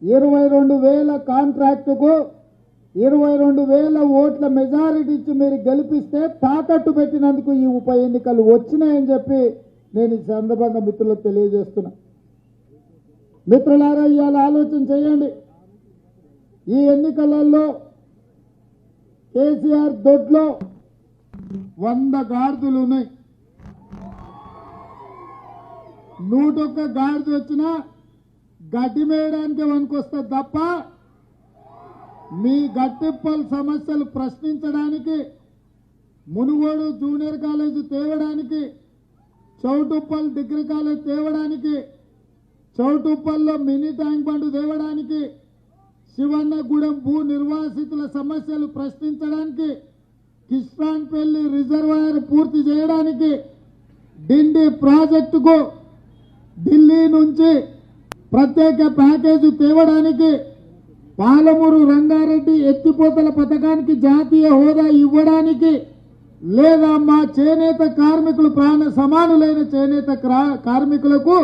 22,000 కాంట్రాక్టుకు 22,000 ఓట్ల మెజారిటీ ఇచ్చి మీరు గెలిపిస్తే తాకట్టు పెట్టినందుకు ఈ ఉప ఎన్నికలు వచ్చినాయని చెప్పి నేను ఈ సందర్భంగా మిత్రులకు తెలియజేస్తున్నా. మిత్రులారా, ఇవాళ ఆలోచన చేయండి. ఈ ఎన్నికలలో కేసీఆర్ దొడ్లో 100 గాడిదలు ఉన్నాయి. 101 గాడిద వచ్చినా గడ్డి మేయడానికి వనుకొస్తుంది తప్ప మీ గట్టిప్పల్ సమస్యలు ప్రశ్నించడానికి, మునుగోడు జూనియర్ కాలేజీ తేవడానికి, చౌటుప్పల్ డిగ్రీ కాలేజ్ తేవడానికి, చౌటుప్పల్లో మినీ ట్యాంక్ బండ్ తేవడానికి, శివన్నగూడెం భూ నిర్వాసితుల సమస్యలు ప్రశ్నించడానికి, కిష్టాన్పల్లి రిజర్వాయర్ పూర్తి చేయడానికి, డిండి ప్రాజెక్టుకు ఢిల్లీ నుంచి ప్రత్యేక ప్యాకేజీ తేవడానికి, పాలమూరు రంగారెడ్డి ఎత్తిపోతల పథకానికి జాతీయ హోదా ఇవ్వడానికి, లేదా మా చేనేత కార్మికులు ప్రాణ సమానులైన చేనేత కార్మికులకు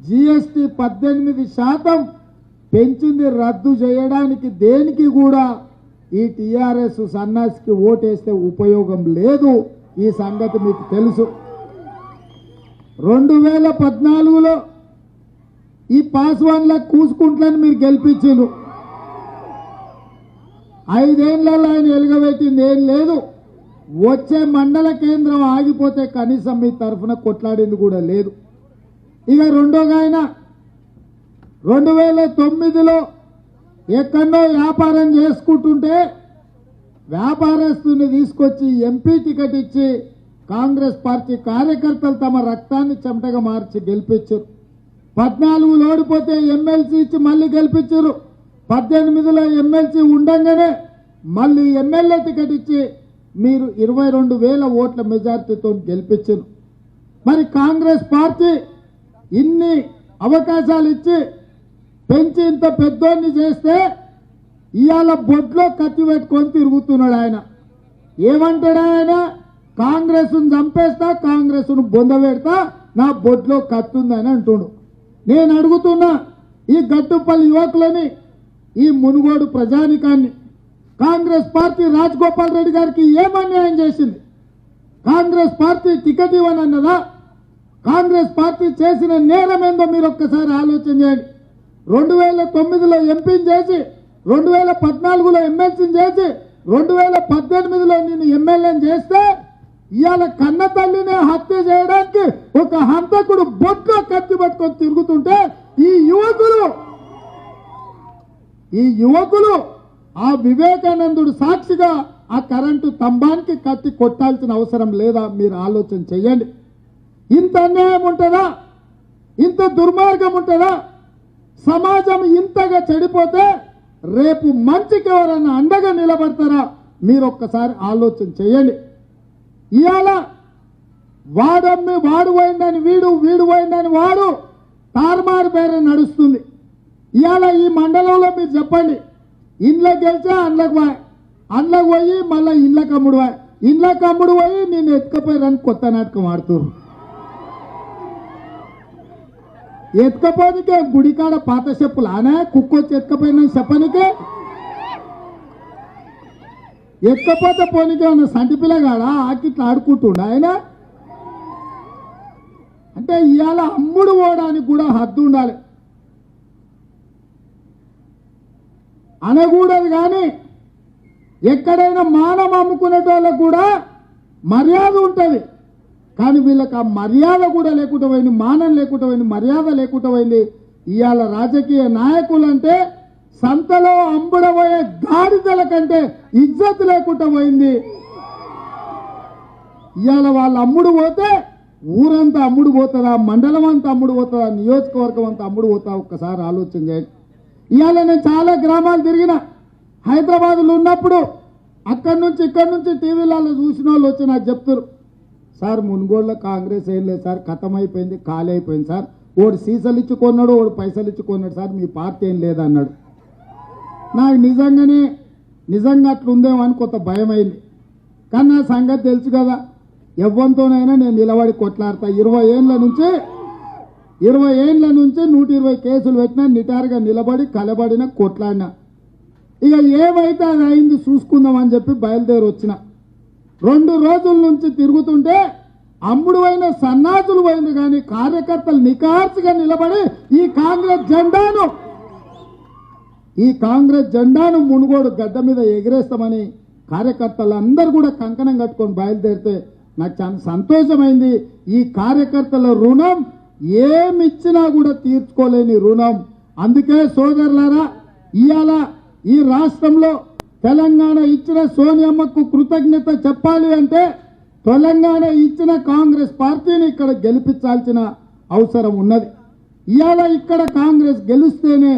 జీఎస్టీ 18% పెంచింది రద్దు చేయడానికి, దేనికి కూడా ఈ టీఆర్ఎస్ సన్నాసికి ఓటేస్తే ఉపయోగం లేదు. ఈ సంగతి మీకు తెలుసు. 2014లో ఈ పాస్వాన్ల కూసుకుంట్లని మీరు గెలిపించారు. 5 ఏళ్లలో ఆయన ఎలుగబెట్టింది ఏం లేదు. వచ్చే మండల కేంద్రం ఆగిపోతే కనీసం మీ తరఫున కొట్లాడింది కూడా లేదు. ఇక రెండోగా ఆయన 2009లో ఎక్కడో వ్యాపారం చేసుకుంటుంటే వ్యాపారస్తుని తీసుకొచ్చి ఎంపీ టికెట్ ఇచ్చి కాంగ్రెస్ పార్టీ కార్యకర్తలు తమ రక్తాన్ని చెమటగా మార్చి గెలిపించారు. 14లో ఓడిపోతే ఎమ్మెల్సీ ఇచ్చి మళ్ళీ గెలిపించారు. 18లో ఎమ్మెల్సీ ఉండంగానే మళ్ళీ ఎమ్మెల్యే టికెట్ ఇచ్చి మీరు 22,000 ఓట్ల మెజార్టీతో గెలిపించారు. మరి కాంగ్రెస్ పార్టీ ఇన్ని అవకాశాలు ఇచ్చి పెంచి ఇంత పెద్దోన్ని చేస్తే ఇవాళ బొడ్లో కత్తి పెట్టుకొని తిరుగుతున్నాడు ఆయన. ఏమంటాడు ఆయన? కాంగ్రెస్ను చంపేస్తా, కాంగ్రెస్ను బొందబెడతా, నా బొడ్లో కత్తి ఉందని అంటుడు. నేను అడుగుతున్నా ఈ గట్టుపల్లి యువకులని, ఈ మునుగోడు ప్రజానికాన్ని, కాంగ్రెస్ పార్టీ రాజగోపాల్ రెడ్డి గారికి ఏం అన్యాయం చేసింది? కాంగ్రెస్ పార్టీ టికెట్ ఇవ్వనన్నదా? కాంగ్రెస్ పార్టీ చేసిన నేరం ఏందో మీరు ఒక్కసారి ఆలోచన చేయండి. 2009లో ఎంపీని చేసి, 2014లో ఎమ్మెల్సీని చేసి, 2018లో నేను ఎమ్మెల్యేని చేస్తే ఇవాళ కన్న తల్లినే హత్య చేయడానికి ఒక హంతకుడు బొట్లో కత్తి పట్టుకొని తిరుగుతుంటే ఈ యువకులు ఆ వివేకానందుడు సాక్షిగా ఆ కరెంటు స్తంభానికి కత్తి కొట్టాల్సిన అవసరం లేదా? మీరు ఆలోచన చెయ్యండి. ఇంత అన్యాయం ఉంటుందా? ఇంత దుర్మార్గం ఉంటుందా? సమాజం ఇంతగా చెడిపోతే రేపు మంచికి ఎవరన్నా అండగా నిలబడతారా? మీరు ఒక్కసారి ఆలోచన చేయండి. ఇవాళ వాడమ్మి వాడు పోయిందని వీడు, వీడు పోయిందని వాడు తారుమారు పేరు నడుస్తుంది. ఇవాళ ఈ మండలంలో మీరు చెప్పండి, ఇండ్లకు గెలిచా అండ్లకు పోయి మళ్ళీ ఇండ్లకు అమ్ముడు పోయి నేను ఎత్తుకపోయారని కొత్త నాటకం ఆడుతున్నారు. ఎత్తుకపోనికే గుడికాడ పాత చెప్పులు ఆనే కుక్కొచ్చి ఎత్తుకపోయిన చెప్పనికే, ఎత్తుకపోతే పోనీకే ఉన్న సంటి పిల్లగాడ ఆకిట్లా ఆడుకుంటుండ ఆయన. అంటే ఇవాళ అమ్ముడు పోవడానికి కూడా హద్దు ఉండాలి. అనకూడదు, కానీ ఎక్కడైనా మానం అమ్ముకునేటోళ్ళకు కూడా మర్యాద ఉంటుంది. కానీ వీళ్ళకి ఆ మర్యాద కూడా లేకుండా పోయింది, మానం లేకుండా పోయింది, మర్యాద లేకుండా పోయింది. ఇవాళ రాజకీయ నాయకులు అంటే సంతలో అమ్ముడబోయే గాడిదల కంటే ఇజ్జత్ లేకుండా పోయింది. ఇవాళ వాళ్ళు అమ్ముడు పోతే ఊరంతా అమ్ముడు పోతుందా, మండలం అంతా అమ్ముడు పోతుందా, నియోజకవర్గం అంతా అమ్ముడు పోతా? ఒక్కసారి ఆలోచన చేయండి. ఇవాళ నేను చాలా గ్రామాలు తిరిగిన. హైదరాబాద్లో ఉన్నప్పుడు అక్కడి నుంచి ఇక్కడి నుంచి టీవీలలో చూసిన వాళ్ళు వచ్చి నాకు చెప్తారు, సార్ మునుగోడులో కాంగ్రెస్ ఏం లేదు సార్, ఖతం అయిపోయింది, ఖాళీ అయిపోయింది సార్, ఓడు సీసాలు ఇచ్చి కొన్నాడు, ఓడు పైసలు ఇచ్చి కొన్నాడు సార్, మీ పార్టీ ఏం లేదన్నాడు. నాకు నిజంగా అట్లుందేమో అని కొంత భయం అయింది. కానీ నా సంగతి తెలుసు కదా, ఎవ్వంతోనైనా నేను నిలబడి కొట్లాడతా. 20 ఏళ్ళ నుంచి 20 ఏళ్ల నుంచి 120 కేసులు పెట్టినా నిటారుగా నిలబడి కలబడిన కొట్లాడినా ఇక ఏమైతే అది అయింది చూసుకుందామని చెప్పి బయలుదేరి వచ్చిన 2 రోజుల నుంచి తిరుగుతుంటే అమ్ముడు అయిన సన్నాసులు పోయింది కానీ కార్యకర్తలు నికార్సుగా నిలబడి ఈ కాంగ్రెస్ జెండాను మునుగోడు గడ్డ మీద ఎగిరేస్తామని కార్యకర్తలు అందరూ కూడా కంకణం కట్టుకొని బయలుదేరితే నాకు చాలా సంతోషమైంది. ఈ కార్యకర్తల రుణం ఏమిచ్చినా కూడా తీర్చుకోలేని రుణం. అందుకే సోదరులారా, ఇవాళ ఈ రాష్ట్రంలో తెలంగాణ ఇచ్చిన సోనియమ్మకు కృతజ్ఞత చెప్పాలి అంటే తెలంగాణ ఇచ్చిన కాంగ్రెస్ పార్టీని ఇక్కడ గెలిపించాల్సిన అవసరం ఉన్నది. ఇవాళ ఇక్కడ కాంగ్రెస్ గెలిస్తేనే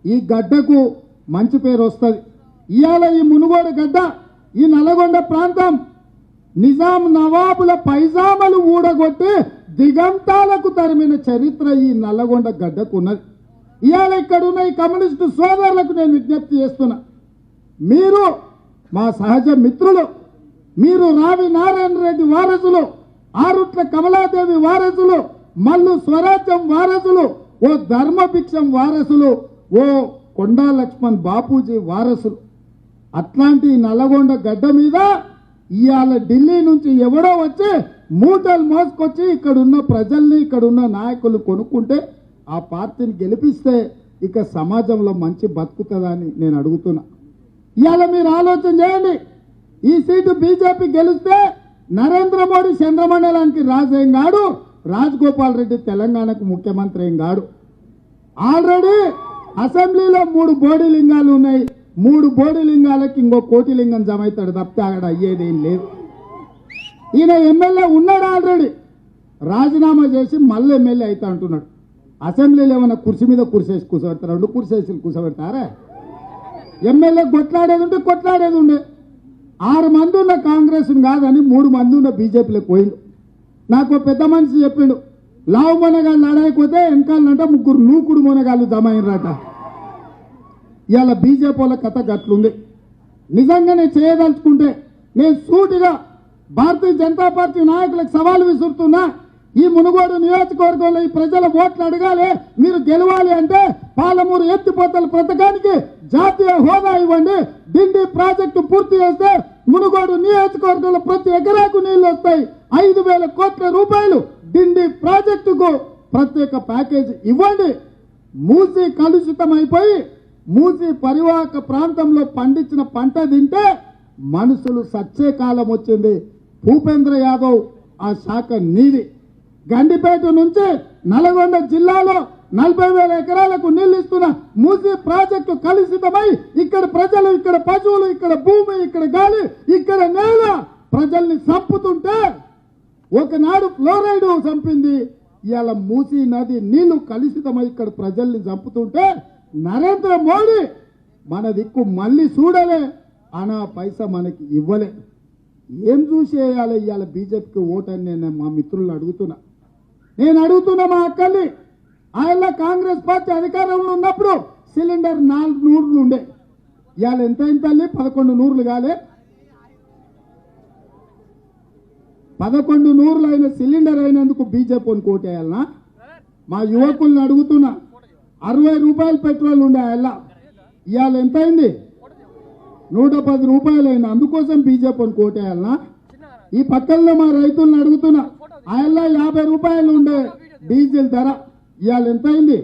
ఈ గడ్డకు మంచి పేరు వస్తుంది. ఇవాళ ఈ మునుగోడు గడ్డ, ఈ నల్గొండ ప్రాంతం నిజాం నవాబుల పైజామలు ఊడగొట్టి దిగంతాలకు తరిమిన చరిత్ర ఈ నల్లగొండ గడ్డకు ఉన్నది. ఇవాళ ఇక్కడున్న ఈ కమ్యూనిస్టు సోదరులకు నేను విజ్ఞప్తి చేస్తున్నా, మీరు మా సహజ మిత్రులు, మీరు రావి నారాయణ రెడ్డి వారసులు, ఆరుట్ల కమలాదేవి వారసులు, మల్లు స్వరాజ్యం వారసులు, ఓ ధర్మభిక్షం వారసులు, ఓ కొండా లక్ష్మణ్ బాపూజీ వారసులు. అట్లాంటి నల్లగొండ గడ్డ మీద ఇవాళ ఢిల్లీ నుంచి ఎవడో వచ్చి మూటలు మోసుకొచ్చి ఇక్కడున్న ప్రజల్ని, ఇక్కడున్న నాయకులు కొనుక్కుంటే ఆ పార్టీని గెలిపిస్తే ఇక సమాజంలో మంచి బతుకుతుందని నేను అడుగుతున్నా. ఇవాళ మీరు ఆలోచన చేయండి, ఈ సీటు బీజేపీ గెలిస్తే నరేంద్ర మోడీ చంద్రమండలానికి రాజు ఏం కాడు, రాజగోపాల్ రెడ్డి తెలంగాణకు ముఖ్యమంత్రి ఏం కాడు. ఆల్రెడీ అసెంబ్లీలో 3 బోడీ లింగాలు ఉన్నాయి. 3 బోడీ లింగాలకి ఇంకో కోటి లింగం జమ అవుతాడు తప్పితే అక్కడ అయ్యేదేం లేదు. ఈయన ఎమ్మెల్యే ఉన్నాడు, ఆల్రెడీ రాజీనామా చేసి మళ్ళీ ఎమ్మెల్యే అవుతా అంటున్నాడు. అసెంబ్లీలో ఏమన్నా కుర్చీ మీద కుర్చేసి కూర్చోబెడతారు, 2 కుర్చేసి కూర్చోబెడతారా? ఎమ్మెల్యే కొట్లాడేది ఉంటే కొట్లాడేది ఉండే. 6 మంది ఉన్న కాంగ్రెస్ కాదని 3 మంది ఉన్న బీజేపీలోకి పోయిండు. నాకు పెద్ద మనిషి చెప్పిండు, లావు మొనగాళ్ళు ఆడకపోతే వెనకాలంట 3 నూకుడు మొనగాళ్ళు జమ అయినరట. ఇవాళ బీజేపీ వాళ్ళ కథ గట్లుంది. నిజంగానే చేయదలుచుకుంటే నేను సూటిగా భారతీయ జనతా పార్టీ నాయకులకు సవాలు విసురుతున్నా, ఈ మునుగోడు నియోజకవర్గంలో ఈ ప్రజల ఓట్లు అడగాలి, మీరు గెలవాలి అంటే పాలమూరు ఎత్తిపోతల పథకానికి జాతీయ హోదా ఇవ్వండి. డిండి ప్రాజెక్టు పూర్తి చేస్తే మునుగోడు నియోజకవర్గంలో ప్రతి ఎకరాకు నీళ్లు వస్తాయి. 5,000 కోట్ల రూపాయలు డిండి ప్రాజెక్టుకు ప్రత్యేక ప్యాకేజ్ ఇవ్వండి. మూసి కలుషితం అయిపోయి మూసి పరివాహక ప్రాంతంలో పండించిన పంట తింటే మనుషులు సచ్చే కాలం వచ్చింది. భూపేంద్ర యాదవ్ ఆ శాఖ నీది. గండిపేట నుంచి నల్గొండ జిల్లాలో 40,000 ఎకరాలకు నీళ్లు ఇస్తున్న మూసి ప్రాజెక్టు కలుషితమై ఇక్కడ ప్రజలు, ఇక్కడ పశువులు, ఇక్కడ భూమి, ఇక్కడ గాలి, ఇక్కడ నేల ప్రజల్ని చంపుతుంటే, ఒకనాడు ఫ్లోరైడ్ చంపింది, ఇవాళ మూసి నది నీళ్లు కలుషితమై ఇక్కడ ప్రజల్ని చంపుతుంటే నరేంద్ర మోడీ మన దిక్కు మళ్ళీ చూడలే, అనా పైసా మనకి ఇవ్వలే. ఏం చూసి వేయాలి ఇవాళ బీజేపీకి ఓటని నేను మా మిత్రులను అడుగుతున్నా. నేను అడుగుతున్నా మా అక్కల్ని, ఆయన కాంగ్రెస్ పార్టీ అధికారంలో ఉన్నప్పుడు సిలిండర్ 400 ఉండే, ఇవాళ ఎంత అయింది తల్లి? 1100 కాలే? 1100 అయిన సిలిండర్ అయినందుకు బీజేపీని కోటేయాలనా? మా యువకుల్ని అడుగుతున్నా, 60 రూపాయలు పెట్రోల్ ఉండే ఆయన ఇవాళ ఎంత అయింది? 110 రూపాయలు అయింది. అందుకోసం బీజేపీని కోటేయాలనా? ఈ పక్కల్లో మా రైతులను అడుగుతున్నా, ఆయన 50 రూపాయలు ఉండే డీజిల్ ధర ఇవాళ ఎంత అయింది?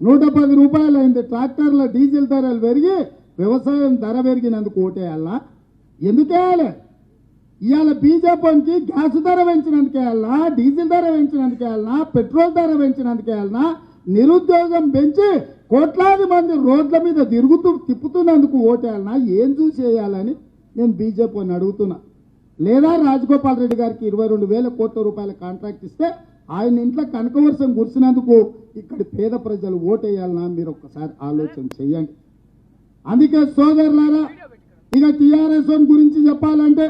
110 రూపాయలు అయింది. ట్రాక్టర్ల డీజిల్ ధరలు పెరిగి వ్యవసాయం ధర పెరిగినందుకు ఓటేయాలనా? ఎందుకేయాలి? ఇవాళ బీజేపీకి గ్యాస్ ధర పెంచినందుకేయాలనా? డీజిల్ ధర పెంచినందుకేయాలనా? పెట్రోల్ ధర పెంచినందుకేయాలనా? నిరుద్యోగం పెంచి కోట్లాది మంది రోడ్ల మీద తిప్పుతున్నందుకు ఓటేయాలనా? ఏం చూసి వేయాలని నేను బీజేపీని అడుగుతున్నా. లేదా రాజగోపాల్ రెడ్డి గారికి 22,000 కోట్ల రూపాయల కాంట్రాక్ట్ ఇస్తే ఆయన ఇంట్లో కనకవర్షం కురిసినందుకు ఇక్కడి పేద ప్రజలు ఓటేయాలనా? మీరు ఒక్కసారి ఆలోచన చేయండి. అందుకే సోదరులారా, ఇక టీఆర్ఎస్ గురించి చెప్పాలంటే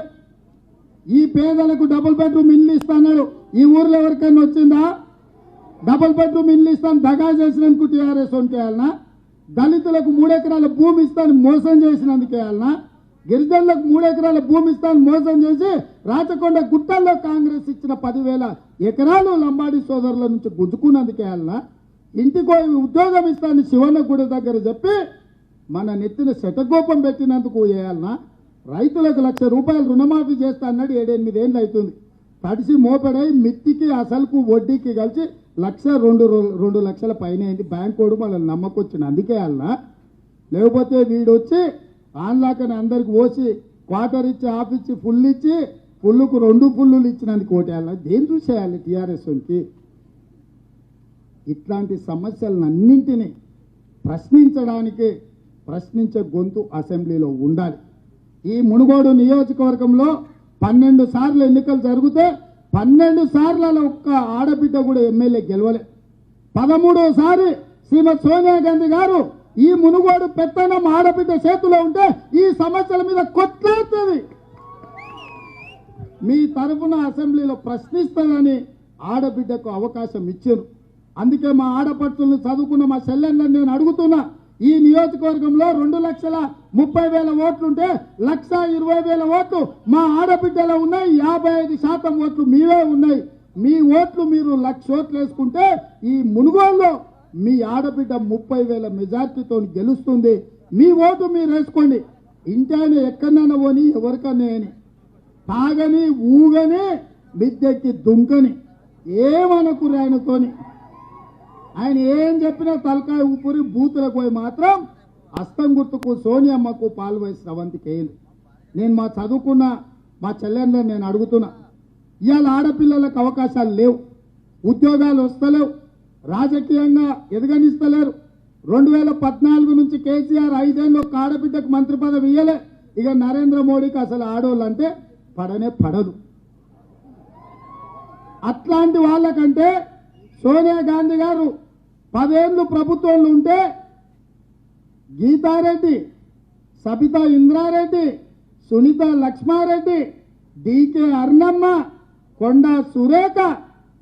ఈ పేదలకు డబుల్ బెడ్రూమ్ ఇల్లు ఇస్తాడు. ఈ ఊర్లో ఎవరికైనా వచ్చిందా? డబుల్ బెడ్రూమ్ ఇల్లు ఇస్తాను దగా చేసినందుకు టీఆర్ఎస్ వేయాలనా? దళితులకు 3 ఎకరాల భూమి ఇస్తాను మోసం చేసినందుకు వేయాలనా? గిరిజనులకు 3 ఎకరాల భూమి ఇస్తాను మోసం చేసి రాచకొండ గుట్టల్లో కాంగ్రెస్ ఇచ్చిన 10,000 ఎకరాలు లంబాడి సోదరుల నుంచి గుంజుకున్నందుకే అలా ఇంటికి ఉద్యోగం ఇస్తాను శివన్న గుడి దగ్గర చెప్పి మన నెత్తిన శతకోపం పెట్టినందుకు వేయాలన్నా రైతులకు ₹1,00,000 రుణమాఫీ చేస్తా అన్నాడు 7-8 ఏళ్ళు అవుతుంది తడిసి మోపెడై మిత్తికి అసలుకు వడ్డీకి కలిసి 1,00,000 2 లక్షల పైన అయింది బ్యాంకోడు మనల్ని నమ్మకొచ్చిన అందుకే అన్నా లేకపోతే వీడు వచ్చి ఆన్లాకని అందరికి పోసి క్వార్టర్ ఇచ్చి హాఫ్ ఇచ్చి ఫుల్ ఇచ్చి ఫుల్కు 2 ఫుల్లులు ఇచ్చినందుకు ఓటేయాలి దేని చూసేయాలి టీఆర్ఎస్కి ఇట్లాంటి సమస్యలన్నింటినీ ప్రశ్నించే గొంతు అసెంబ్లీలో ఉండాలి ఈ మునుగోడు నియోజకవర్గంలో 12 సార్లు ఎన్నికలు జరిగితే 12 సార్లలో ఒక్క ఆడబిడ్డ కూడా ఎమ్మెల్యే గెలవలే 13వసారి శ్రీమతి సోనియా గాంధీ గారు ఈ మునుగోడు పెత్తనం ఆడబిడ్డ చేతిలో ఉంటే ఈ సమస్యల మీద కొట్లాడుతుంది మీ తరఫున అసెంబ్లీలో ప్రశ్నిస్తుందని ఆడబిడ్డకు అవకాశం ఇచ్చారు అందుకే మా ఆడపడుచులను చదువుకున్న మా చెల్లెళ్ళని నేను అడుగుతున్నా ఈ నియోజకవర్గంలో 2,30,000 ఓట్లుంటే 1,20,000 ఓట్లు మా ఆడబిడ్డలో ఉన్నాయి 55% ఓట్లు మీవే ఉన్నాయి మీ ఓట్లు మీరు 1,00,000 ఓట్లు వేసుకుంటే ఈ మునుగోడులో మీ ఆడబిడ్డ 30,000 మెజార్టీతో గెలుస్తుంది మీ ఓటు మీరు వేసుకోండి ఇంటాయన ఎక్కడైనా పోని ఎవరికన్నా అని తాగని ఊగని మిద్దెక్కి దుంకని ఏమనుకుని ఆయనతోని ఆయన ఏం చెప్పినా తలకాయ ఊపిరి బూతులకు పోయి మాత్రం హస్తం గుర్తుకు సోనియమ్మకు పాల్వై స్రవంతికి వేయండి నేను మా చదువుకున్న మా చెల్లెళ్ళని నేను అడుగుతున్నా ఇవాళ ఆడపిల్లలకు అవకాశాలు లేవు ఉద్యోగాలు వస్తలేవు రాజకీయంగా ఎదగనిస్తలేరు 2014 నుంచి కేసీఆర్ 5 ఏళ్ళు ఒక ఆడబిడ్డకు మంత్రి పదవి ఇయ్యలే ఇక నరేంద్ర మోడీకి అసలు ఆడోళ్ళంటే పడదు అట్లాంటి వాళ్ళకంటే సోనియా గాంధీ గారు 10 ఏళ్ళు ప్రభుత్వంలో ఉంటే గీతారెడ్డి సబితా ఇంద్రారెడ్డి సునీత లక్ష్మారెడ్డి డికే అర్ణమ్మ కొండా సురేఖ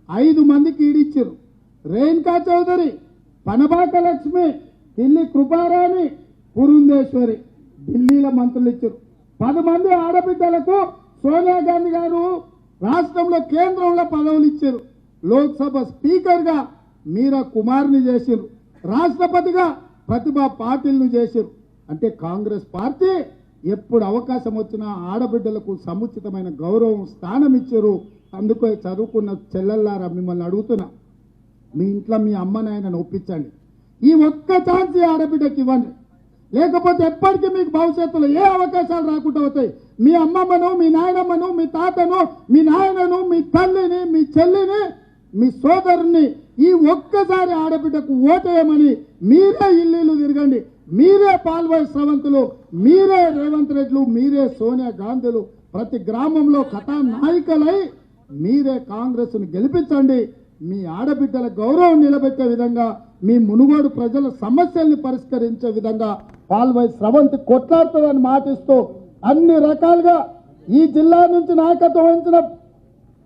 5 మందికి ఈడిచ్చారు రేణుకా చౌదరి పనబాక లక్ష్మి ఢిల్లీ కృపారాణి పురుందేశ్వరి ఢిల్లీలో మంత్రులు ఇచ్చారు 10 మంది ఆడబిడ్డలకు సోనియా గాంధీ గారు రాష్ట్రంలో కేంద్రంలో పదవులు ఇచ్చారు లోక్సభ స్పీకర్గా మీరా కుమార్ని చేశారు రాష్ట్రపతిగా ప్రతిభా పాటిల్ను చేశారు అంటే కాంగ్రెస్ పార్టీ ఎప్పుడు అవకాశం వచ్చినా ఆడబిడ్డలకు సముచితమైన గౌరవం స్థానం ఇచ్చారు అందుకే చదువుకున్న చెల్లెల్లారా మిమ్మల్ని అడుగుతున్నా మీ ఇంట్లో మీ అమ్మ నాయనను ఒప్పించండి ఈ ఒక్క ఛాన్స్ ఆడబిడ్డకి ఇవ్వండి లేకపోతే ఎప్పటికీ మీకు భవిష్యత్తులో ఏ అవకాశాలు రాకుండా అవుతాయి మీ అమ్మమ్మను మీ నాయనమ్మను మీ తాతను మీ నాయనను మీ తల్లిని మీ చెల్లిని మీ సోదరుని ఈ ఒక్కసారి ఆడబిడ్డకు ఓటేయమని మీరే ఇల్లు తిరగండి మీరే పాల్వాయి స్రవంతులు మీరే రేవంత్ రెడ్లు మీరే సోనియా గాంధీలు ప్రతి గ్రామంలో కథానాయికలై మీరే కాంగ్రెస్ను గెలిపించండి మీ ఆడబిడ్డల గౌరవం నిలబెట్టే విధంగా మీ మునుగోడు ప్రజల సమస్యల్ని పరిష్కరించే విధంగా పాల్వాయి స్రవంతి కొట్లాడుతుందని మాటిస్తూ అన్ని రకాలుగా ఈ జిల్లా నుంచి నాయకత్వం వహించిన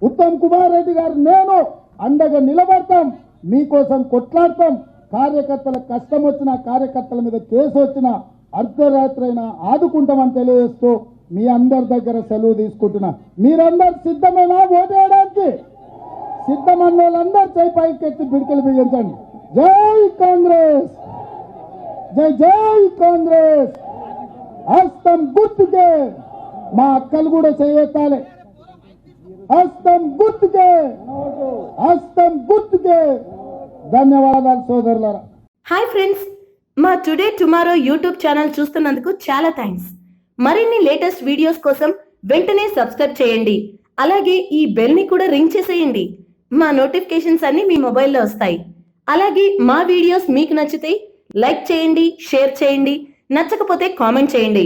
ఉత్తమ్ కుమార్ రెడ్డి గారు నేను అండగా నిలబడతాం మీకోసం కొట్లాడతాం కార్యకర్తల కష్టం వచ్చినా కార్యకర్తల మీద కేసు వచ్చినా అర్ధరాత్రి అయినా ఆదుకుంటామని తెలియజేస్తూ మీ అందరి దగ్గర సెలవు తీసుకుంటున్నా మీరందరూ సిద్ధమైనా ఓటేయడానికి సిద్ధమన్న వాళ్ళందరూ చేయి పైకెత్తి బిడికలు బిగించండి జై కాంగ్రెస్ జై కాంగ్రెస్ హస్తం గుర్తుకే మా అక్కలు కూడా చేయెత్తాలి హస్తం గుర్తుకే ధన్యవాదాలు సోదరులారా. హాయ్ ఫ్రెండ్స్, మా టుడే టుమారో యూట్యూబ్ ఛానల్ చూస్తున్నందుకు చాలా థ్యాంక్స్. మరిన్ని లేటెస్ట్ వీడియోస్ కోసం వెంటనే సబ్స్క్రైబ్ చేయండి. అలాగే ఈ బెల్ ని కూడా రింగ్ చేసేయండి. మా నోటిఫికేషన్స్ అన్ని మీ మొబైల్లో వస్తాయి. అలాగే మా వీడియోస్ మీకు నచ్చితే లైక్ చేయండి, షేర్ చేయండి, నచ్చకపోతే కామెంట్ చేయండి.